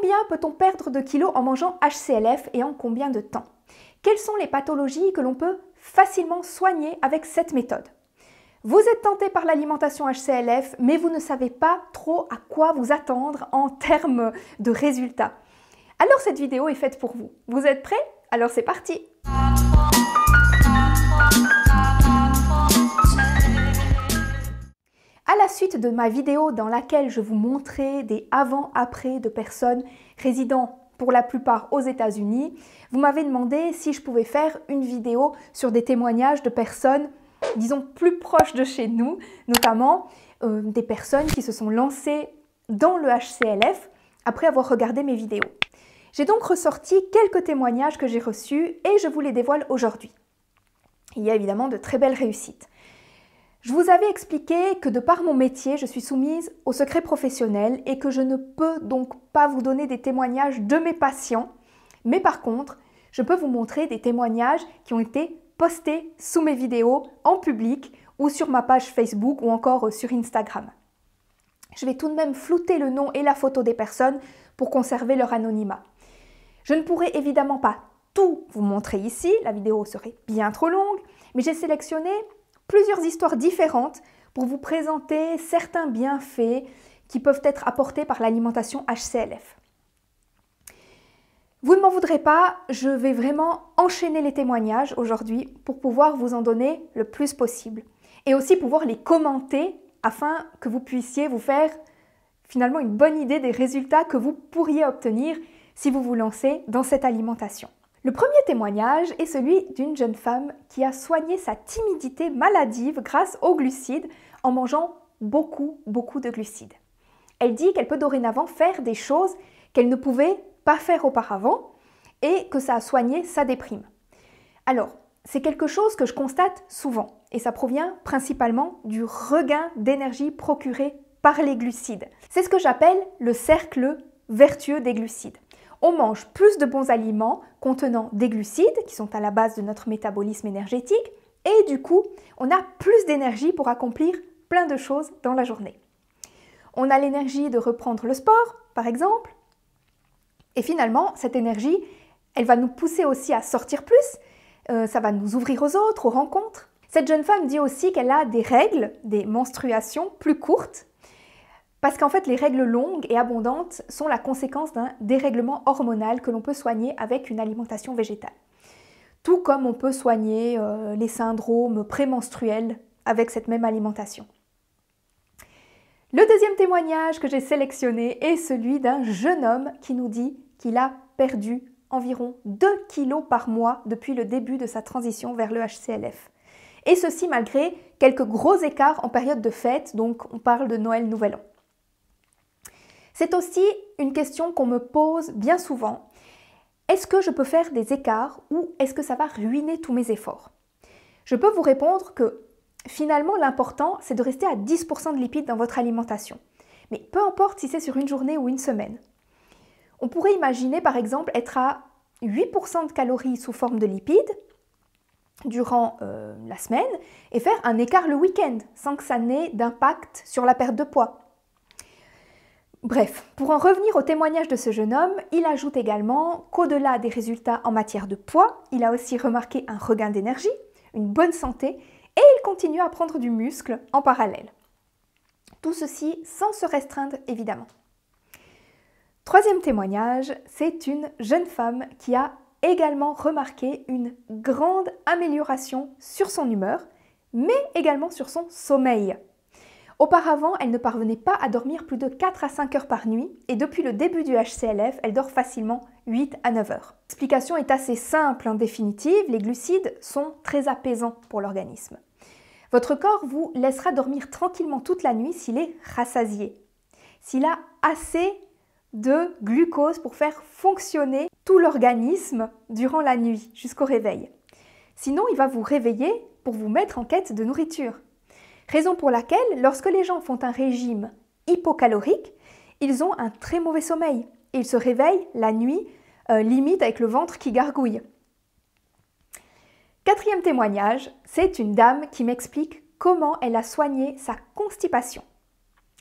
Combien peut-on perdre de kilos en mangeant HCLF et en combien de temps? Quelles sont les pathologies que l'on peut facilement soigner avec cette méthode? Vous êtes tenté par l'alimentation HCLF, mais vous ne savez pas trop à quoi vous attendre en termes de résultats. Alors cette vidéo est faite pour vous. Vous êtes prêts? Alors c'est parti! À la suite de ma vidéo dans laquelle je vous montrais des avant-après de personnes résidant pour la plupart aux États-Unis, vous m'avez demandé si je pouvais faire une vidéo sur des témoignages de personnes, disons, plus proches de chez nous, notamment des personnes qui se sont lancées dans le HCLF après avoir regardé mes vidéos. J'ai donc ressorti quelques témoignages que j'ai reçus et je vous les dévoile aujourd'hui. Il y a évidemment de très belles réussites. Je vous avais expliqué que de par mon métier, je suis soumise au secret professionnel et que je ne peux donc pas vous donner des témoignages de mes patients, mais par contre, je peux vous montrer des témoignages qui ont été postés sous mes vidéos en public ou sur ma page Facebook ou encore sur Instagram. Je vais tout de même flouter le nom et la photo des personnes pour conserver leur anonymat. Je ne pourrai évidemment pas tout vous montrer ici, la vidéo serait bien trop longue, mais j'ai sélectionné plusieurs histoires différentes pour vous présenter certains bienfaits qui peuvent être apportés par l'alimentation HCLF. Vous ne m'en voudrez pas, je vais vraiment enchaîner les témoignages aujourd'hui pour pouvoir vous en donner le plus possible et aussi pouvoir les commenter afin que vous puissiez vous faire finalement une bonne idée des résultats que vous pourriez obtenir si vous vous lancez dans cette alimentation. Le premier témoignage est celui d'une jeune femme qui a soigné sa timidité maladive grâce aux glucides en mangeant beaucoup de glucides. Elle dit qu'elle peut dorénavant faire des choses qu'elle ne pouvait pas faire auparavant et que ça a soigné sa déprime. Alors, c'est quelque chose que je constate souvent et ça provient principalement du regain d'énergie procuré par les glucides. C'est ce que j'appelle le cercle vertueux des glucides. On mange plus de bons aliments contenant des glucides qui sont à la base de notre métabolisme énergétique et du coup, on a plus d'énergie pour accomplir plein de choses dans la journée. On a l'énergie de reprendre le sport, par exemple, et finalement, cette énergie, elle va nous pousser aussi à sortir plus, ça va nous ouvrir aux autres, aux rencontres. Cette jeune femme dit aussi qu'elle a des règles, des menstruations plus courtes, parce qu'en fait, les règles longues et abondantes sont la conséquence d'un dérèglement hormonal que l'on peut soigner avec une alimentation végétale. Tout comme on peut soigner les syndromes prémenstruels avec cette même alimentation. Le deuxième témoignage que j'ai sélectionné est celui d'un jeune homme qui nous dit qu'il a perdu environ 2 kilos par mois depuis le début de sa transition vers le HCLF. Et ceci malgré quelques gros écarts en période de fête, donc on parle de Noël, Nouvel An. C'est aussi une question qu'on me pose bien souvent. Est-ce que je peux faire des écarts ou est-ce que ça va ruiner tous mes efforts? Je peux vous répondre que finalement l'important c'est de rester à 10% de lipides dans votre alimentation. Mais peu importe si c'est sur une journée ou une semaine. On pourrait imaginer par exemple être à 8% de calories sous forme de lipides durant la semaine et faire un écart le week-end sans que ça n'ait d'impact sur la perte de poids. Bref, pour en revenir au témoignage de ce jeune homme, il ajoute également qu'au-delà des résultats en matière de poids, il a aussi remarqué un regain d'énergie, une bonne santé et il continue à prendre du muscle en parallèle. Tout ceci sans se restreindre évidemment. Troisième témoignage, c'est une jeune femme qui a également remarqué une grande amélioration sur son humeur, mais également sur son sommeil. Auparavant, elle ne parvenait pas à dormir plus de 4 à 5 heures par nuit et depuis le début du HCLF, elle dort facilement 8 à 9 heures. L'explication est assez simple en définitive, les glucides sont très apaisants pour l'organisme. Votre corps vous laissera dormir tranquillement toute la nuit s'il est rassasié, s'il a assez de glucose pour faire fonctionner tout l'organisme durant la nuit jusqu'au réveil. Sinon, il va vous réveiller pour vous mettre en quête de nourriture. Raison pour laquelle, lorsque les gens font un régime hypocalorique, ils ont un très mauvais sommeil. Ils se réveillent la nuit, limite avec le ventre qui gargouille. Quatrième témoignage, c'est une dame qui m'explique comment elle a soigné sa constipation.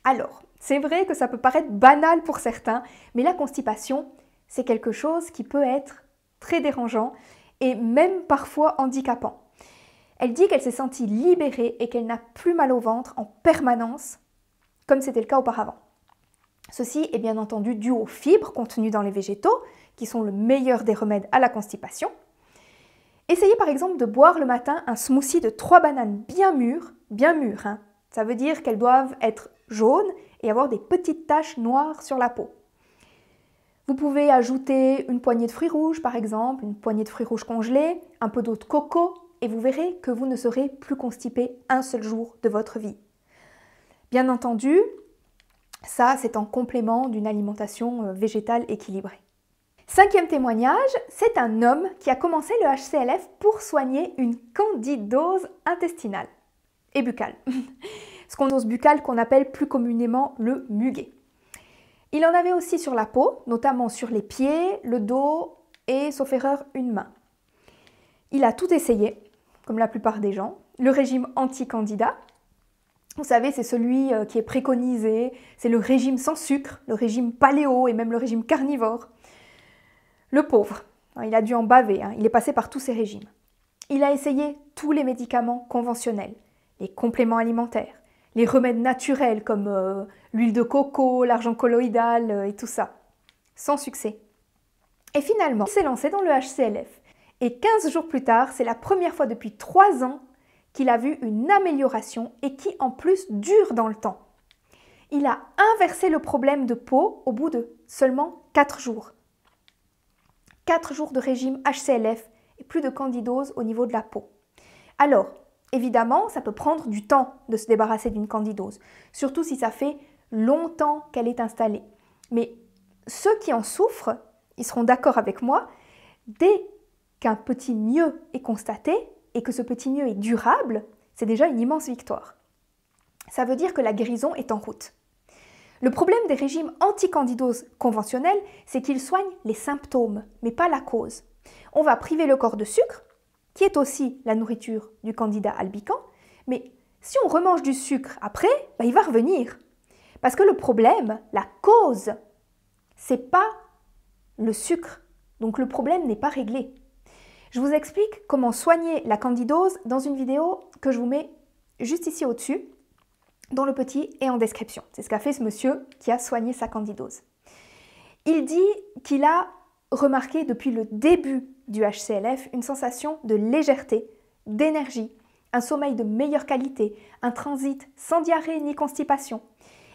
Alors, C'est vrai que ça peut paraître banal pour certains, mais la constipation, c'est quelque chose qui peut être très dérangeant et même parfois handicapant. Elle dit qu'elle s'est sentie libérée et qu'elle n'a plus mal au ventre en permanence, comme c'était le cas auparavant. Ceci est bien entendu dû aux fibres contenues dans les végétaux, qui sont le meilleur des remèdes à la constipation. Essayez par exemple de boire le matin un smoothie de 3 bananes bien mûres, hein. Ça veut dire qu'elles doivent être jaunes et avoir des petites taches noires sur la peau. Vous pouvez ajouter une poignée de fruits rouges par exemple, une poignée de fruits rouges congelés, un peu d'eau de coco et vous verrez que vous ne serez plus constipé un seul jour de votre vie. Bien entendu, ça c'est en complément d'une alimentation végétale équilibrée. 5e témoignage, c'est un homme qui a commencé le HCLF pour soigner une candidose intestinale et buccale. Scandose buccale qu'on appelle plus communément le muguet. Il en avait aussi sur la peau, notamment sur les pieds, le dos et, sauf erreur, une main. Il a tout essayé, comme la plupart des gens. Le régime anti-candida, vous savez, c'est celui qui est préconisé, c'est le régime sans sucre, le régime paléo et même le régime carnivore. Le pauvre, il a dû en baver, il est passé par tous ces régimes. Il a essayé tous les médicaments conventionnels, les compléments alimentaires, les remèdes naturels comme l'huile de coco, l'argent colloïdal et tout ça. Sans succès. Et finalement, il s'est lancé dans le HCLF. Et 15 jours plus tard, c'est la première fois depuis 3 ans qu'il a vu une amélioration et qui en plus dure dans le temps. Il a inversé le problème de peau au bout de seulement 4 jours. 4 jours de régime HCLF et plus de candidose au niveau de la peau. Alors, évidemment, ça peut prendre du temps de se débarrasser d'une candidose, surtout si ça fait longtemps qu'elle est installée. Mais ceux qui en souffrent, ils seront d'accord avec moi, dès qu'un petit mieux est constaté et que ce petit mieux est durable, c'est déjà une immense victoire. Ça veut dire que la guérison est en route. Le problème des régimes anti-candidose conventionnels, c'est qu'ils soignent les symptômes, mais pas la cause. On va priver le corps de sucre, qui est aussi la nourriture du candida albicans, mais si on remange du sucre après, il va revenir. Parce que le problème, la cause, c'est pas le sucre, donc le problème n'est pas réglé. Je vous explique comment soigner la candidose dans une vidéo que je vous mets juste ici au-dessus, dans le petit et en description. C'est ce qu'a fait ce monsieur qui a soigné sa candidose. Il dit qu'il a remarqué depuis le début du HCLF une sensation de légèreté, d'énergie, un sommeil de meilleure qualité, un transit sans diarrhée ni constipation.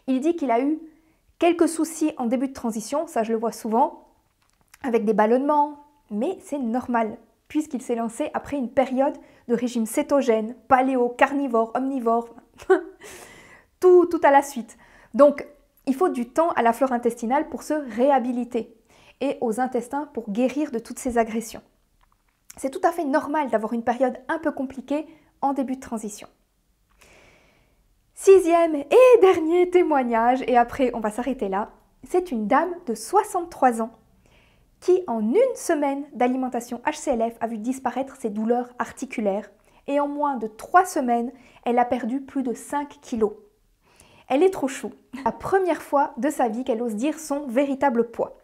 Il dit qu'il a eu quelques soucis en début de transition, ça je le vois souvent, avec des ballonnements, mais c'est normal, puisqu'il s'est lancé après une période de régime cétogène, paléo, carnivore, omnivore, tout à la suite. Donc, il faut du temps à la flore intestinale pour se réhabiliter et aux intestins pour guérir de toutes ces agressions. C'est tout à fait normal d'avoir une période un peu compliquée en début de transition. 6e et dernier témoignage, et après on va s'arrêter là, c'est une dame de 63 ans qui, en une semaine d'alimentation HCLF, a vu disparaître ses douleurs articulaires et en moins de 3 semaines, elle a perdu plus de 5 kilos. Elle est trop chou. La première fois de sa vie qu'elle ose dire son véritable poids.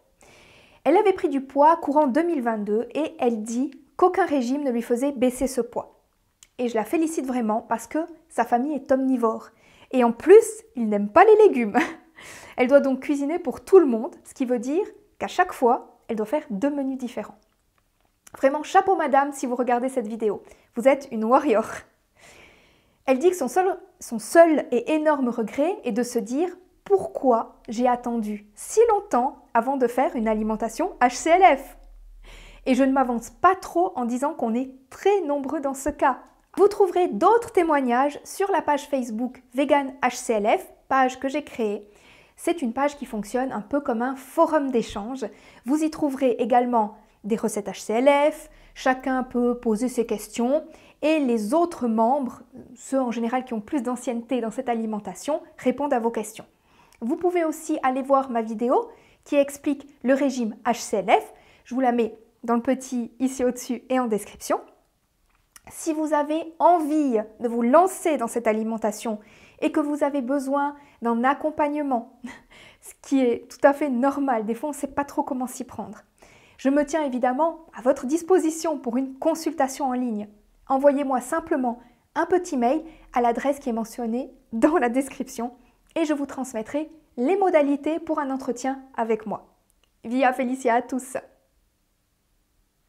Elle avait pris du poids courant 2022 et elle dit qu'aucun régime ne lui faisait baisser ce poids. Et je la félicite vraiment parce que sa famille est omnivore. Et en plus, ils n'aiment pas les légumes. Elle doit donc cuisiner pour tout le monde, ce qui veut dire qu'à chaque fois, elle doit faire 2 menus différents. Vraiment, chapeau madame si vous regardez cette vidéo. Vous êtes une warrior. Elle dit que son seul et énorme regret est de se dire « Pourquoi j'ai attendu si longtemps avant de faire une alimentation HCLF ?» Et je ne m'avance pas trop en disant qu'on est très nombreux dans ce cas. Vous trouverez d'autres témoignages sur la page Facebook Vegan HCLF, page que j'ai créée. C'est une page qui fonctionne un peu comme un forum d'échange. Vous y trouverez également des recettes HCLF, chacun peut poser ses questions et les autres membres, ceux en général qui ont plus d'ancienneté dans cette alimentation, répondent à vos questions. Vous pouvez aussi aller voir ma vidéo qui explique le régime HCLF. Je vous la mets dans le petit ici au-dessus et en description. Si vous avez envie de vous lancer dans cette alimentation et que vous avez besoin d'un accompagnement, ce qui est tout à fait normal. Des fois, on ne sait pas trop comment s'y prendre. Je me tiens évidemment à votre disposition pour une consultation en ligne. Envoyez-moi simplement un petit mail à l'adresse qui est mentionnée dans la description et je vous transmettrai les modalités pour un entretien avec moi. Via Felicia à tous!